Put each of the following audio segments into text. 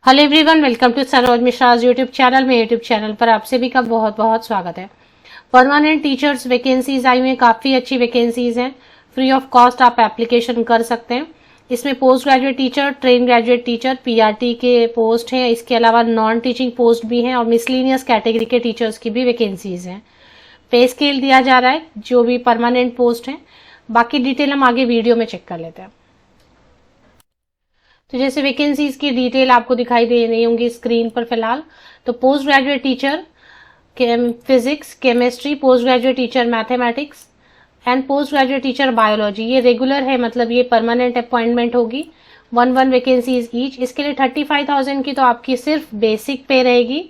Hello everyone, welcome to Saroj Mishra's YouTube channel. में YouTube channel पर आप सभी का बहुत बहुत स्वागत है। परमानेंट टीचर्स वैकेंसीज आई हुई हैं, काफ़ी अच्छी वैकेंसीज हैं। फ्री ऑफ कॉस्ट आप एप्लीकेशन कर सकते हैं। इसमें post graduate teacher, train graduate teacher, PRT के पोस्ट हैं। इसके अलावा नॉन टीचिंग पोस्ट भी हैं और मिसलिनियस कैटेगरी के टीचर्स की भी वैकेंसीज हैं। पे स्केल दिया जा रहा है जो भी परमानेंट पोस्ट हैं। बाकी डिटेल हम आगे वीडियो में चेक कर लेते हैं। तो जैसे वैकेंसीज की डिटेल आपको दिखाई दे रही होंगी स्क्रीन पर फिलहाल। तो post graduate teacher physics, chemistry, post graduate teacher mathematics and post graduate teacher biology. ये रेगुलर है, मतलब ये परमानेंट अपॉइंटमेंट होगी। 1 वैकेंसीज ईच। इसके लिए 35,000 की तो आपकी सिर्फ बेसिक पे रहेगी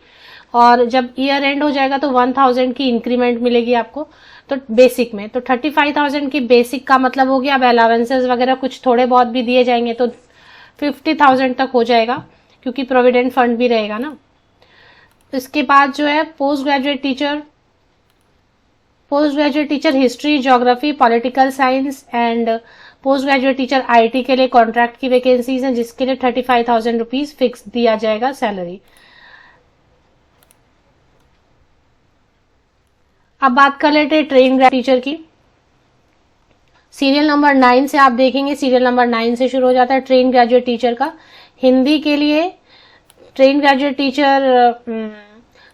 और जब ईयर एंड हो जाएगा तो 1,000 की इंक्रीमेंट मिलेगी आपको। तो बेसिक में तो 35,000 की बेसिक का मतलब हो गया। अब अलावेंसेज वगैरह कुछ थोड़े बहुत भी दिए जाएंगे तो 50,000 तक हो जाएगा, क्योंकि प्रोविडेंट फंड भी रहेगा ना। इसके बाद जो है post graduate teacher history, geography, political science and post graduate teacher IT के लिए कॉन्ट्रैक्ट की वैकेंसीज हैं, जिसके लिए 35,000 रुपीज फिक्स दिया जाएगा सैलरी। अब बात कर लेते हैं ट्रेन ग्रेजुएट टीचर की। सीरियल नंबर 9 से आप देखेंगे, सीरियल नंबर 9 से शुरू हो जाता है ट्रेन ग्रेजुएट टीचर का। हिंदी के लिए ट्रेन ग्रेजुएट टीचर,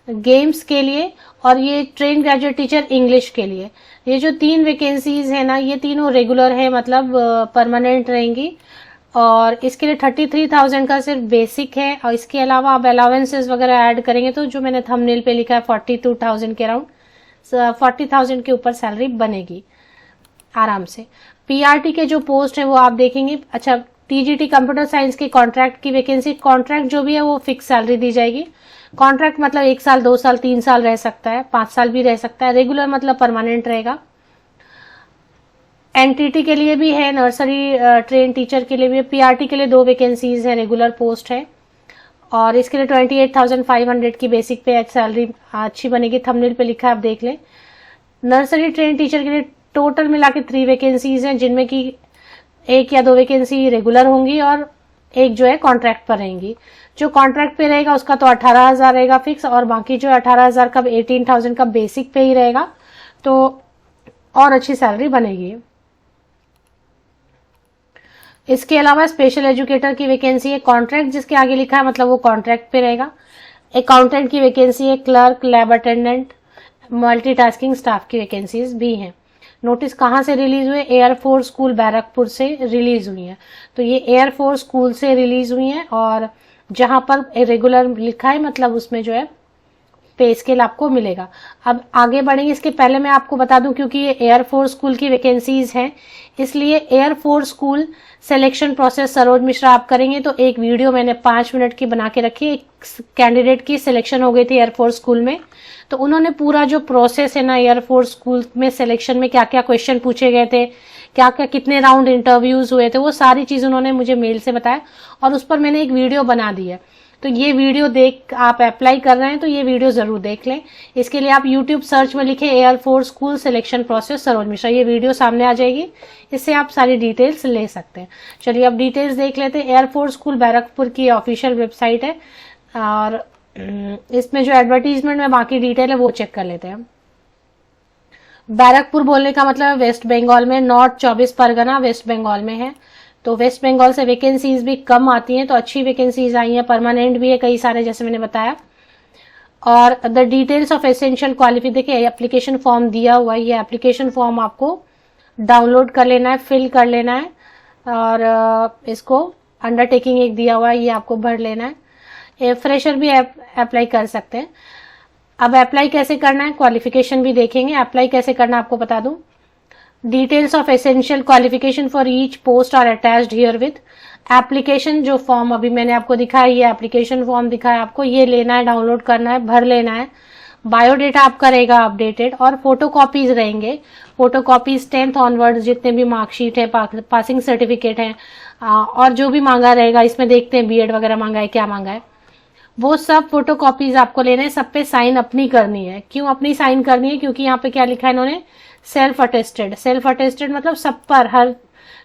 गेम्स के लिए, और ये ट्रेन ग्रेजुएट टीचर इंग्लिश के लिए। ये जो 3 वैकेंसीज है ना, ये तीनों रेगुलर है, मतलब परमानेंट रहेंगी। और इसके लिए 33,000 का सिर्फ बेसिक है और इसके अलावा आप अलावेंसेज वगैरह ऐड करेंगे तो जो मैंने थंबनेल पे लिखा है 42,000 के अराउंड, 40,000 के ऊपर सैलरी बनेगी आराम से। पीआरटी के जो पोस्ट है वो आप देखेंगे। अच्छा, टीजीटी कंप्यूटर साइंस की कॉन्ट्रैक्ट की वैकेंसी, कॉन्ट्रैक्ट जो भी है वो फिक्स सैलरी दी जाएगी। कॉन्ट्रैक्ट मतलब 1 साल, 2 साल, 3 साल रह सकता है, 5 साल भी रह सकता है। रेगुलर मतलब परमानेंट रहेगा। एनटीटी के लिए भी है, नर्सरी ट्रेन टीचर के लिए भी। पीआरटी के लिए 2 वैकेंसीज है, रेगुलर पोस्ट है और इसके लिए 28,500 की बेसिक पे सैलरी अच्छी बनेगी। थंबनेल पे लिखा है, आप देख लें। नर्सरी ट्रेन टीचर के लिए टोटल मिला के 3 वैकेंसीज हैं, जिनमें की 1 या 2 वैकेंसी रेगुलर होंगी और 1 जो है कॉन्ट्रैक्ट पर रहेंगी। जो कॉन्ट्रैक्ट पे रहेगा उसका तो 18,000 रहेगा फिक्स, और बाकी जो 18,000 का 18,000 का बेसिक पे ही रहेगा, तो और अच्छी सैलरी बनेगी। इसके अलावा स्पेशल एजुकेटर की वैकेंसी है। कॉन्ट्रैक्ट जिसके आगे लिखा है मतलब वो कॉन्ट्रैक्ट पे रहेगा। अकाउंटेंट की वैकेंसी है, clerk, lab attendant, multitasking staff की वैकेंसीज भी हैं। नोटिस कहाँ से रिलीज हुए? एयरफोर्स स्कूल बैरकपुर से रिलीज हुई है। तो ये एयरफोर्स स्कूल से रिलीज हुई है और जहां पर रेगुलर लिखा है मतलब उसमें जो है पे स्केल आपको मिलेगा। अब आगे बढ़ेंगे, इसके पहले मैं आपको बता दूं, क्योंकि ये एयरफोर्स स्कूल की वैकेंसीज हैं, इसलिए air force school selection process Saroj Mishra आप करेंगे तो एक वीडियो मैंने 5 मिनट की बना के रखी है। एक कैंडिडेट की सिलेक्शन हो गई थी एयरफोर्स स्कूल में, तो उन्होंने पूरा जो प्रोसेस है ना एयरफोर्स स्कूल में सिलेक्शन में क्या क्या क्वेश्चन पूछे गए थे, क्या क्या कितने राउंड इंटरव्यूज हुए थे, वो सारी चीज उन्होंने मुझे मेल से बताया और उस पर मैंने एक वीडियो बना दी है। तो ये वीडियो देख आप अप्लाई कर रहे हैं तो ये वीडियो जरूर देख लें। इसके लिए आप यूट्यूब सर्च में लिखें air force school selection process Saroj Mishra, ये वीडियो सामने आ जाएगी। इससे आप सारी डिटेल्स ले सकते हैं। चलिए अब डिटेल्स देख लेते हैं। एयरफोर्स स्कूल बैरकपुर की ऑफिशियल वेबसाइट है और इसमें जो एडवर्टीजमेंट में बाकी डिटेल है वो चेक कर लेते हैं। बैरकपुर बोलने का मतलब वेस्ट बंगाल में, नॉर्थ 24 परगना वेस्ट बंगाल में है। तो वेस्ट बंगाल से वैकेंसीज भी कम आती हैं, तो अच्छी वैकेंसीज आई हैं, परमानेंट भी है कई सारे, जैसे मैंने बताया। और the details of essential qualification, देखिए एप्लीकेशन फॉर्म दिया हुआ है। ये एप्लीकेशन फॉर्म आपको डाउनलोड कर लेना है, फिल कर लेना है और इसको अंडरटेकिंग एक दिया हुआ है, ये आपको भर लेना है। फ्रेशर भी अप्लाई कर सकते हैं। अब अप्लाई कैसे करना है, क्वालिफिकेशन भी देखेंगे। अप्लाई कैसे करना है आपको बता दूं। Details of essential qualification for each post are attached herewith. Application जो फॉर्म अभी मैंने आपको दिखाया, ये एप्लीकेशन फॉर्म दिखाया आपको, ये लेना है, डाउनलोड करना है, भर लेना है। बायोडेटा आपका रहेगा अपडेटेड और फोटो कॉपीज रहेंगे। फोटो कॉपीज 10th ऑनवर्ड जितने भी मार्कशीट है, पासिंग सर्टिफिकेट है और जो भी मांगा रहेगा, इसमें देखते हैं बीएड वगैरह मांगा है, क्या मांगा है, वो सब फोटो कॉपीज आपको लेने हैं। सब पे साइन अपनी करनी है। क्यों अपनी साइन करनी है? क्योंकि यहाँ पे क्या लिखा है इन्होंने, सेल्फ अटेस्टेड। सेल्फ अटेस्टेड मतलब सब पर, हर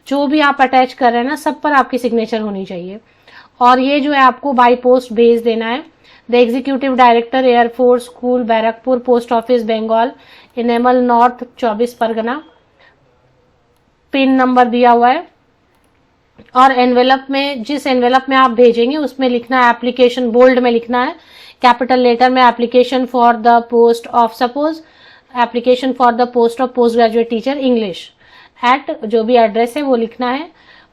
जो भी आप अटैच कर रहे हैं ना, सब पर आपकी सिग्नेचर होनी चाहिए। और ये जो है आपको बाई पोस्ट भेज देना है। The executive director air force school Barrackpore post office Bengal enamel north 24 Pargana, pin number दिया हुआ है। और एनवेलप में, जिस एनवेलप में आप भेजेंगे उसमें लिखना है एप्लीकेशन, बोल्ड में लिखना है कैपिटल लेटर में, application for the post of, suppose application for the post of post graduate teacher English at जो भी एड्रेस है वो लिखना है।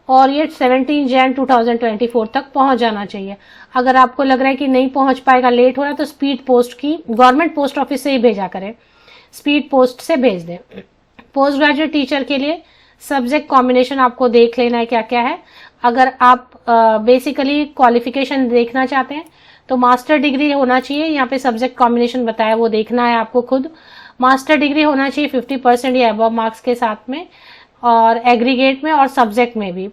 और ये 17 जैन 2024 तक पहुंच जाना चाहिए। अगर आपको लग रहा है कि नहीं पहुंच पाएगा, लेट हो रहा है, तो स्पीड पोस्ट की गवर्नमेंट पोस्ट ऑफिस से ही भेजा करें, स्पीड पोस्ट से भेज दें। पोस्ट ग्रेजुएट टीचर के लिए सब्जेक्ट कॉम्बिनेशन आपको देख लेना है क्या क्या है। अगर आप बेसिकली क्वालिफिकेशन देखना चाहते हैं तो मास्टर डिग्री होना चाहिए, यहाँ पे सब्जेक्ट कॉम्बिनेशन बताया वो देखना है आपको खुद। मास्टर डिग्री होना चाहिए 50% या अबव मार्क्स के साथ में, और एग्रीगेट में और सब्जेक्ट में भी,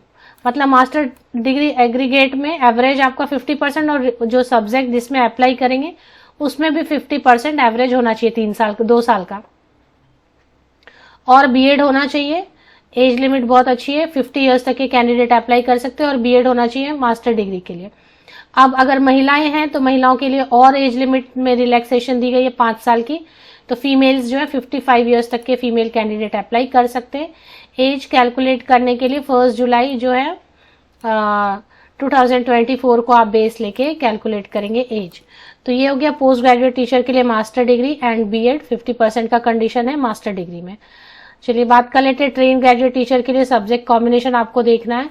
मतलब मास्टर डिग्री एग्रीगेट में एवरेज आपका 50% और जो सब्जेक्ट जिसमें अप्लाई करेंगे उसमें भी 50% एवरेज होना चाहिए 3 साल 2 साल का। और बीएड होना चाहिए, एज लिमिट बहुत अच्छी है, 50 इयर्स तक के कैंडिडेट अप्लाई कर सकते हैं, और बीएड होना चाहिए मास्टर डिग्री के लिए। अब अगर महिलाएं हैं तो महिलाओं के लिए और एज लिमिट में रिलैक्सेशन दी गई है 5 साल की, तो फीमेल्स जो है 55 इयर्स तक के फीमेल कैंडिडेट अप्लाई कर सकते हैं। एज कैलकुलेट करने के लिए 1 जुलाई जो है 2024 को आप बेस लेके कैलकुलेट करेंगे एज। तो ये हो गया पोस्ट ग्रेजुएट टीचर के लिए मास्टर डिग्री एंड बीएड, 50% का कंडीशन है मास्टर डिग्री में। चलिए बात कर लेते हैं ट्रेन ग्रेजुएट टीचर के लिए सब्जेक्ट कॉम्बिनेशन आपको देखना है।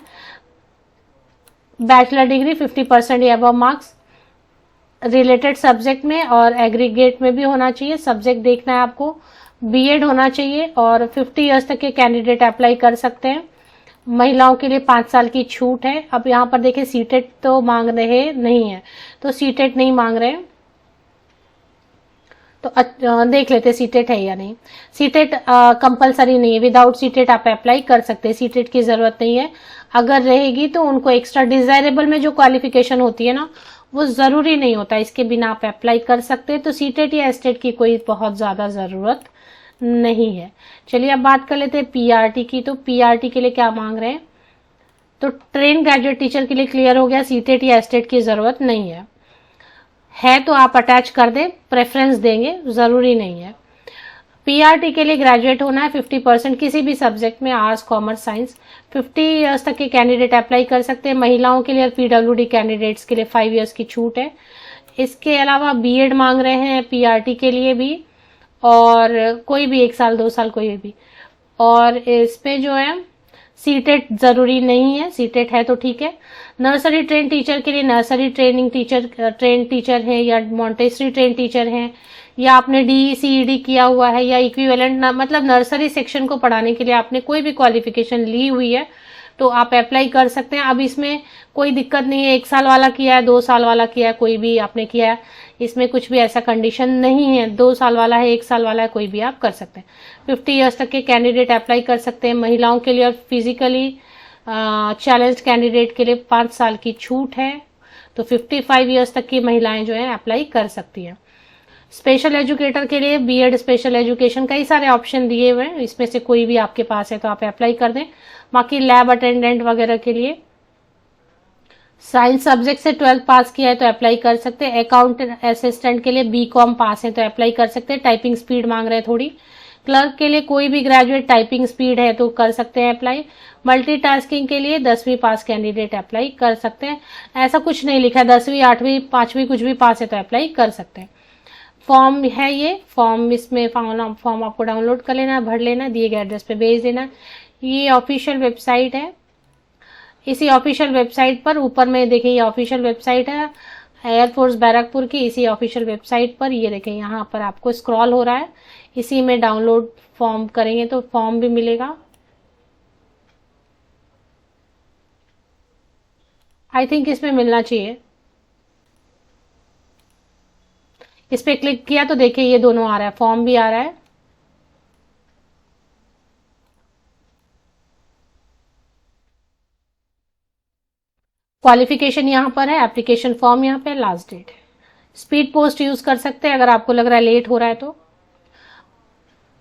बैचलर डिग्री 50% या अबव मार्क्स रिलेटेड सब्जेक्ट में और एग्रीगेट में भी होना चाहिए, सब्जेक्ट देखना है आपको। बीएड होना चाहिए और 50 इयर्स तक के कैंडिडेट अप्लाई कर सकते हैं। महिलाओं के लिए 5 साल की छूट है। अब यहाँ पर देखिए सीटेट तो मांग रहे नहीं है, तो सीटेट नहीं मांग रहे, तो देख लेते सीटेट है या नहीं। सीटेट कंपलसरी नहीं है, विदाउट सीटेट आप अप्लाई कर सकते हैं, सीटेट की जरूरत नहीं है। अगर रहेगी तो उनको एक्स्ट्रा डिजायरेबल में जो क्वालिफिकेशन होती है ना वो जरूरी नहीं होता, इसके बिना आप अप्लाई कर सकते हैं। तो सीटेट या एस्टेट की कोई बहुत ज्यादा जरूरत नहीं है। चलिए अब बात कर लेते हैं पीआरटी की। तो पीआरटी के लिए क्या मांग रहे हैं, तो ट्रेन ग्रेजुएट टीचर के लिए क्लियर हो गया, सीटेट या एस्टेट की जरूरत नहीं है तो आप अटैच कर दें, प्रेफरेंस देंगे, जरूरी नहीं है। पीआरटी के लिए ग्रेजुएट होना है 50% किसी भी सब्जेक्ट में, आर्ट्स कॉमर्स साइंस। 50 इयर्स तक के कैंडिडेट अप्लाई कर सकते हैं। महिलाओं के लिए और पीडब्ल्यूडी कैंडिडेट्स के लिए 5 इयर्स की छूट है। इसके अलावा बीएड मांग रहे हैं पीआरटी के लिए भी, और कोई भी 1 साल 2 साल कोई भी। और इस पे जो है सीटेट जरूरी नहीं है, सीटेट है तो ठीक है। नर्सरी ट्रेन टीचर के लिए nursery training teacher train teacher है या मॉन्टेसरी ट्रेन टीचर है, या आपने डीईसीईडी किया हुआ है या इक्विवेलेंट, मतलब नर्सरी सेक्शन को पढ़ाने के लिए आपने कोई भी क्वालिफिकेशन ली हुई है तो आप अप्लाई कर सकते हैं। अब इसमें कोई दिक्कत नहीं है, 1 साल वाला किया है, 2 साल वाला किया है, कोई भी आपने किया है, इसमें कुछ भी ऐसा कंडीशन नहीं है। 2 साल वाला है, 1 साल वाला है, कोई भी आप कर सकते हैं। 50 इयर्स तक के कैंडिडेट अप्लाई कर सकते हैं। महिलाओं के लिए और फिजिकली चैलेंज्ड कैंडिडेट के लिए 5 साल की छूट है, तो 55 इयर्स तक की महिलाएं जो है अप्लाई कर सकती हैं। स्पेशल एजुकेटर के लिए बीएड स्पेशल एजुकेशन, कई सारे ऑप्शन दिए हुए हैं, इसमें से कोई भी आपके पास है तो आप अप्लाई कर दें। बाकी लैब अटेंडेंट वगैरह के लिए साइंस सब्जेक्ट से 12th पास किया है तो अप्लाई कर सकते हैं। अकाउंट असिस्टेंट के लिए बीकॉम पास है तो अप्लाई कर सकते हैं। टाइपिंग स्पीड मांग रहे हैं थोड़ी। क्लर्क के लिए कोई भी ग्रेजुएट टाइपिंग स्पीड है तो कर सकते हैं अप्लाई। मल्टीटास्किंग के लिए 10वीं पास कैंडिडेट अप्लाई कर सकते हैं। ऐसा कुछ नहीं लिखा है, 10वीं 8वीं 5वीं कुछ भी पास है तो अप्लाई कर सकते हैं। फॉर्म है ये फॉर्म, इसमें फॉर्म आपको डाउनलोड कर लेना है, भर लेना, दिए गए एड्रेस पे भेज देना। ये ऑफिशियल वेबसाइट है। इसी ऑफिशियल वेबसाइट पर ऊपर में देखिए, ये ऑफिशियल वेबसाइट है एयरफोर्स बैरकपुर की। इसी ऑफिशियल वेबसाइट पर ये देखें, यहाँ पर आपको स्क्रॉल हो रहा है, इसी में डाउनलोड फॉर्म करेंगे तो फॉर्म भी मिलेगा। आई थिंक इसमें मिलना चाहिए। इस पे क्लिक किया तो देखिए ये दोनों आ रहा है, फॉर्म भी आ रहा है। क्वालिफिकेशन यहाँ पर है, एप्लीकेशन फॉर्म यहाँ पे, लास्ट डेट है। स्पीड पोस्ट यूज कर सकते हैं अगर आपको लग रहा है लेट हो रहा है तो।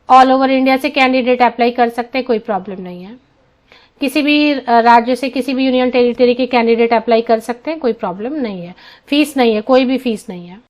ऑल ओवर इंडिया से कैंडिडेट अप्लाई कर सकते हैं, कोई प्रॉब्लम नहीं है। किसी भी राज्य से किसी भी यूनियन टेरिटरी के कैंडिडेट अप्लाई कर सकते हैं, कोई प्रॉब्लम नहीं है। फीस नहीं है, कोई भी फीस नहीं है।